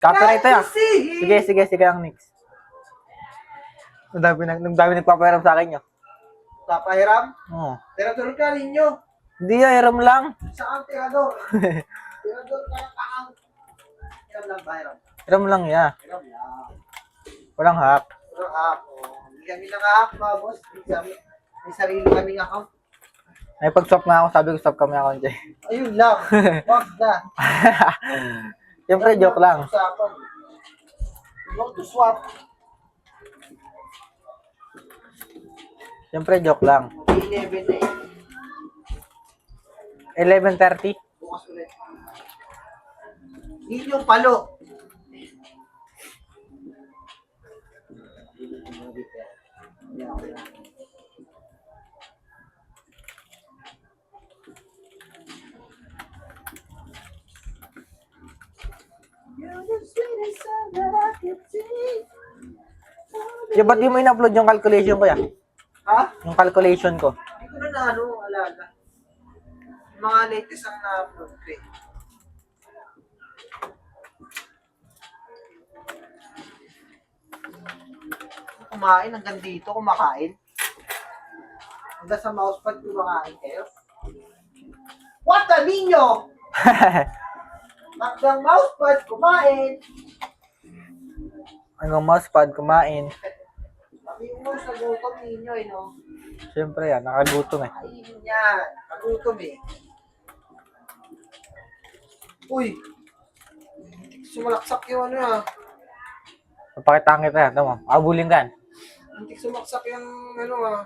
Copyright tayo. Sige lang, next. Ang dami nagpapahiram sa akin yun. Papahiram? Oo. Tirador ka ninyo. Hindi hiram lang. Saan tirador? Tirador ka ng kaang. Hiram lang ba, hiram? Hiram lang, ya. Hiram lang. Walang hack. Walang hack. Hindi kami nang-hack, mga boss. May sarili kaming account. Ay, pag-swap nga ako, sabi ko swap kami account eh. Ayun lang. Wag na. Siyempre, joke lang. Usapan. Wag to swap. Siyempre, joke lang. 11 na 11:30. Bukas ulit. Yun yung palo. Ba't di mo in-upload yung calculation ko, ya? Ha? Yung calculation ko. Hindi ko na alaga. Mga latest ang na-upload ko eh. Kumain hanggang dito, kumakain. Hanggang sa mousepad kumakain kayo. What a ninyo! Hanggang mousepad kumain. Hanggang mousepad, kumain. Sabi mo sa gutom ninyo eh, no? Siyempre yan, nakagutom eh. Ayun yan. Nagutom eh. Uy! Sumalaksak yung ano ah. Papakitaan kita, ito mo. Abulin ka. Hindi sumaksak yung ano ah.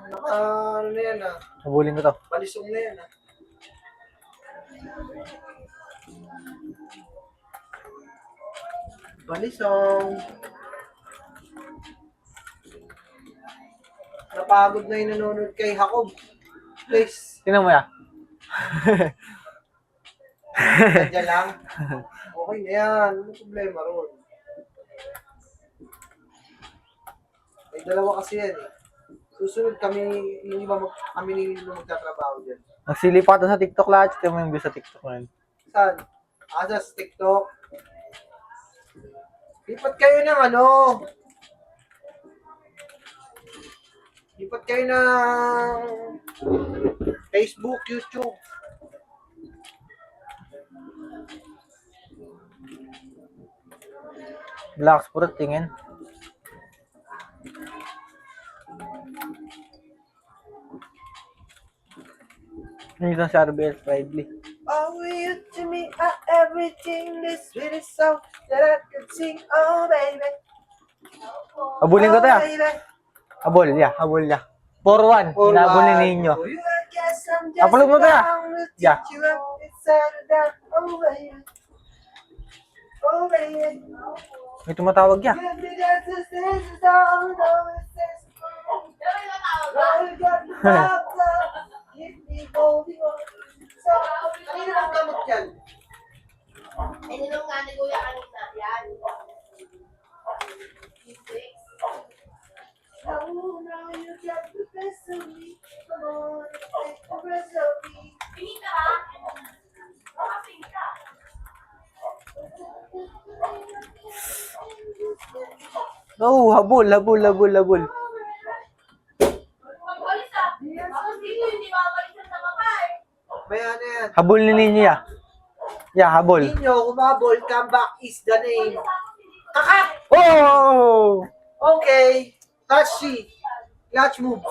Ano na yan ah. Abulin ko to. Palisong na yan ah. Balisong. Napagod na yung nanonood kay Jacob. Please. Tingnan mo ya. Nandiyan lang. Okay na yan. Ano problema ron? May dalawa kasi yan eh. Susunod kami, hindi ba kami ni Lilo magtatrabaho dyan? Nagsilipa to sa TikTok lahat. Tingnan mo yung view sa TikTok ngayon. Saan? Sa TikTok. Lipat kayo ng ano. Lipat kayo ng Facebook, YouTube. Relax, puro tingin. Hindi lang si RBL Friday. Oh, you to me are everything, this sweetest song that I could sing, oh baby. Abulin ko to ya. baby. Abol, ya. Abol ya. 4-1. Inabol ni Ninyo. Oh, you I guess I'm just Upload mo to ya. down to Yeah. teach you up inside and down, oh baby. Oh baby. May tumatawag ya. Give me that this is all, no, it says, oh, you got the love, keep me holding on. So, kanina ang gamot yan? Ininom nga ni Kuya kanina. Yan. Oh, now you got the best of me. Come on, take the rest of me. Pinita ka? Baka pinita. Oh, habol. Magwalis ah. Bakit dito hindi mabalisan sa babae? May ano yan? Habol ni Ninyo ya. Ya, habol. Ninyo, kumabol, comeback is the name. Kakak! Oh! Okay. Touchy. Clutch moves.